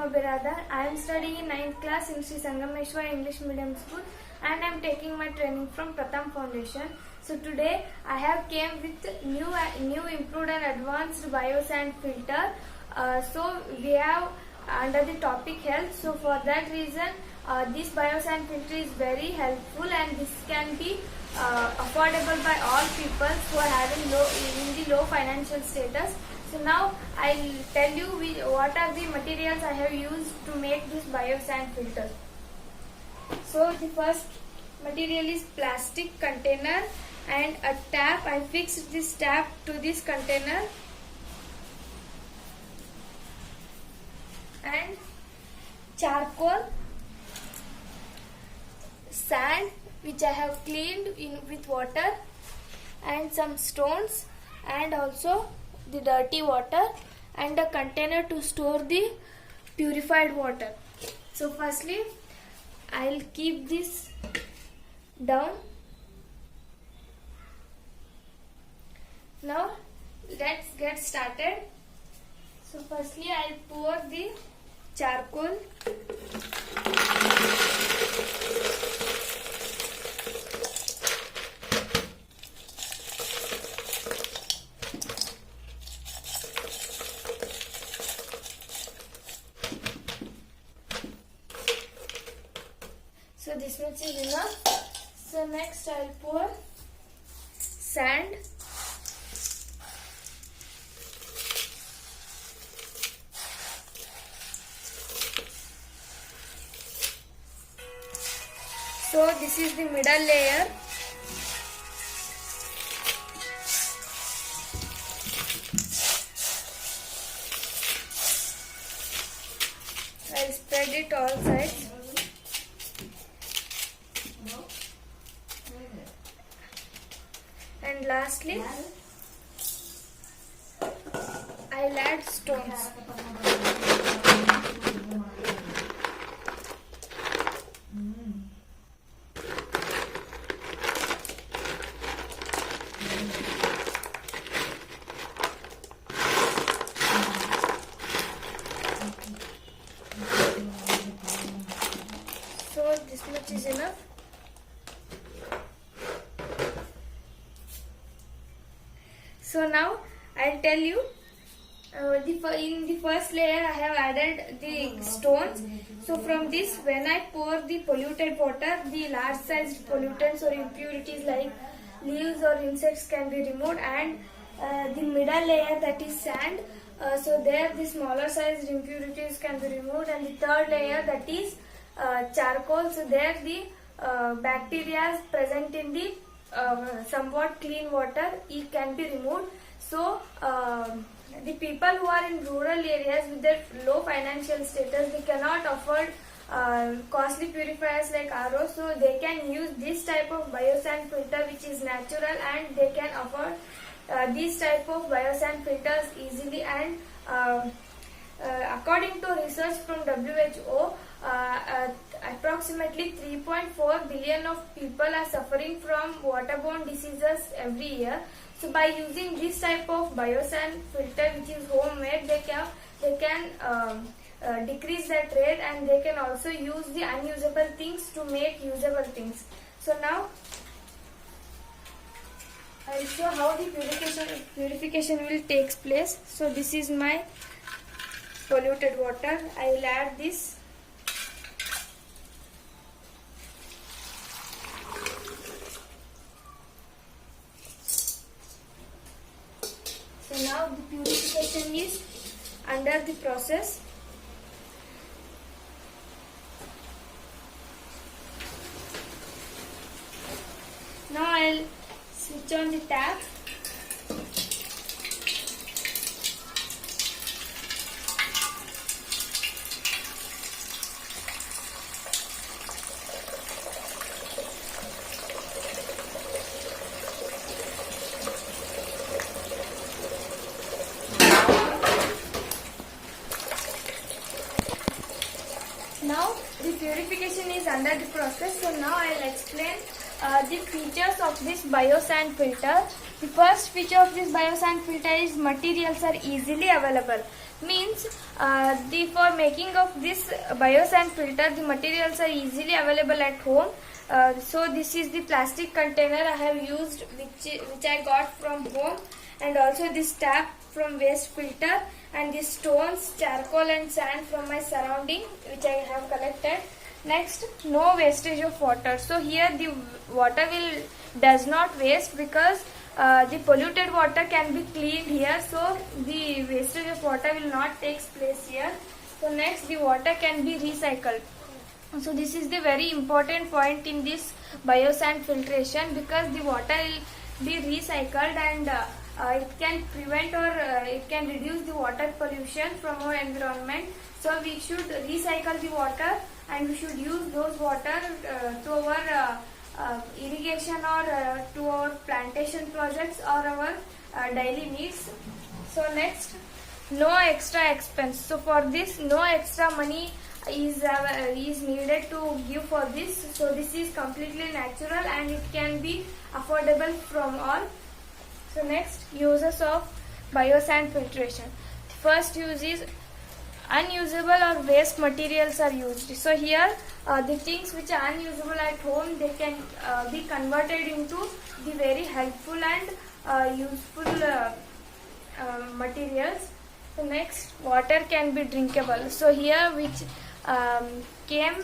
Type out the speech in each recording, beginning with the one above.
Rama Biradar. I am studying in 9th class in Sri Sangameshwar English Medium School and I am taking my training from Pratham Foundation. So today I have came with new improved and advanced biosand filter. So we have under the topic health. So for that reason this biosand filter is very helpful and this can be affordable by all people who are having low financial status. So now I'll tell you what are the materials I have used to make this biosand filter. So the first material is plastic container and a tap. I fixed this tap to this container and charcoal, sand which I have cleaned with water, and some stones, and also the dirty water, and a container to store the purified water. So firstly I'll keep this down. Now let's get started. So firstly I'll pour the charcoal. So this much is enough. So next I'll pour sand. So this is the middle layer. I'll spread it all sides. And lastly, I'll add stones. So this much is enough. So now I'll tell you, in the first layer I have added the stones. So from this, when I pour the polluted water, the large sized pollutants or impurities like leaves or insects can be removed, and the middle layer, that is sand, so there the smaller sized impurities can be removed, and the third layer, that is charcoal, so there the bacteria present in the somewhat clean water, it can be removed. So the people who are in rural areas with their low financial status, they cannot afford costly purifiers like RO, so they can use this type of biosand filter which is natural, and they can afford these type of biosand filters easily. And according to research from WHO, approximately 3.4 billion of people are suffering from waterborne diseases every year. So by using this type of biosand filter which is homemade, they can decrease that rate, and they can also use the unusable things to make usable things. So now I will show how the purification will take place. So this is my polluted water. I will add this. So now the purification is under the process. Now I'll switch on the tap. Now the purification is under the process. So now I will explain the features of this biosand filter. The first feature of this biosand filter is materials are easily available. Means for making of this biosand filter, the materials are easily available at home. So this is the plastic container I have used, which I got from home, and also this tap from waste filter, and the stones, charcoal and sand from my surrounding which I have collected. Next, no wastage of water. So here the water does not waste, because the polluted water can be cleaned here, so the wastage of water will not take place here. So next, the water can be recycled. So this is the very important point in this biosand filtration, because the water will be recycled, and it can prevent or it can reduce the water pollution from our environment. So we should recycle the water, and we should use those water to our irrigation or to our plantation projects or our daily needs. So next, no extra expense. So for this, no extra money is needed to give for this. So this is completely natural, and it can be affordable from all. So next, uses of biosand filtration. The first use is unusable or waste materials are used. So here the things which are unusable at home, they can be converted into the very helpful and useful materials. So next, water can be drinkable. So here, which came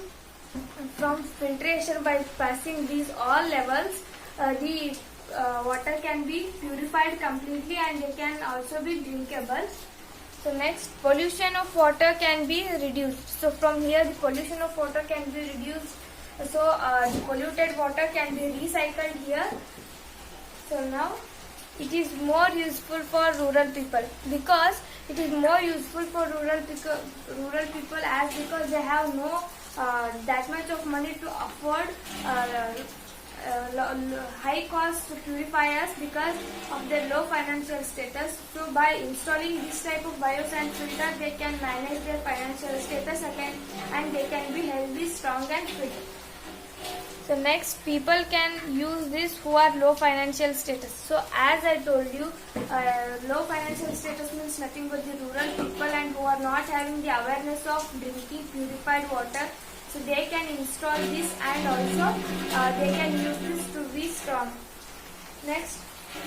from filtration by passing these all levels, the water can be purified completely, and they can also be drinkable. So next, pollution of water can be reduced. So from here, the pollution of water can be reduced. So the polluted water can be recycled here. So now, it is more useful for rural people, because it is more useful for rural people as because they have no that much of money to afford high cost purifiers because of their low financial status. So by installing this type of biosand filter, they can manage their financial status and they can be healthy, strong and fit. So next, people can use this who are low financial status. So as I told you, low financial status means nothing but the rural people and who are not having the awareness of drinking purified water. So they can install this, and also they can use this to be strong. Next,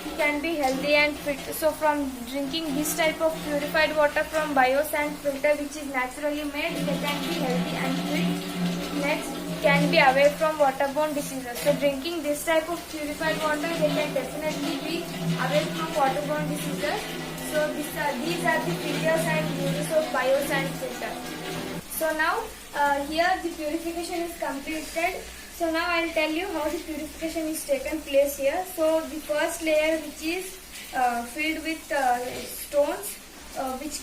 it can be healthy and fit. So from drinking this type of purified water from biosand filter, which is naturally made, they can be healthy and fit. Next, can be away from waterborne diseases. So drinking this type of purified water, they can definitely be away from waterborne diseases. So these are the features and uses of biosand filter. So now here the purification is completed. So now I will tell you how the purification is taken place here. So the first layer, which is filled with stones, which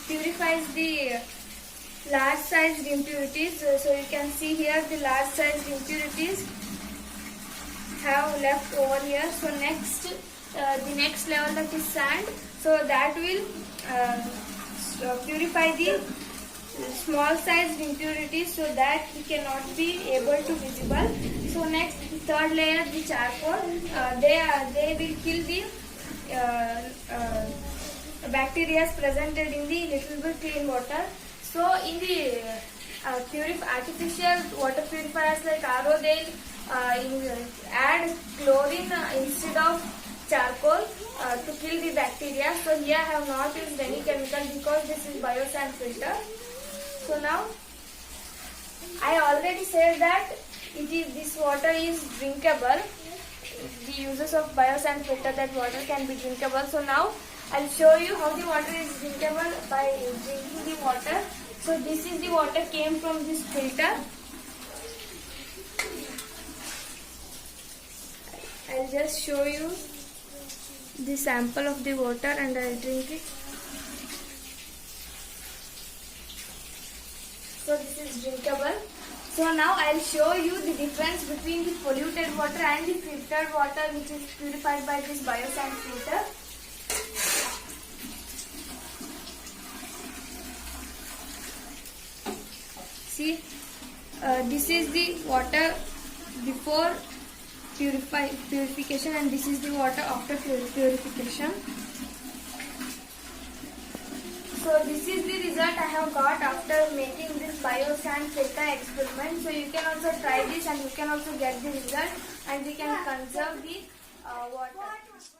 purifies the large sized impurities. So you can see here the large sized impurities have left over here. So next, the next level, that is sand. So that will purify the small sized impurities so that he cannot be able to visible. So next, the third layer, the charcoal, they will kill the bacteria presented in the little bit clean water. So in the artificial water purifiers like RO, they add chlorine instead of charcoal to kill the bacteria. So here I have not used any chemical because this is biosand filter. So now I already said that this water is drinkable. The uses of biosand filter, that water can be drinkable. So now I will show you how the water is drinkable by drinking the water. So this is the water came from this filter. I will just show you the sample of the water and I will drink it. So this is drinkable. So now I will show you the difference between the polluted water and the filtered water, which is purified by this biosand filter. See, this is the water before purification, and this is the water after purification. So this is the result I have got after making this biosand filter experiment. So you can also try this and you can also get the result, and we can conserve the water.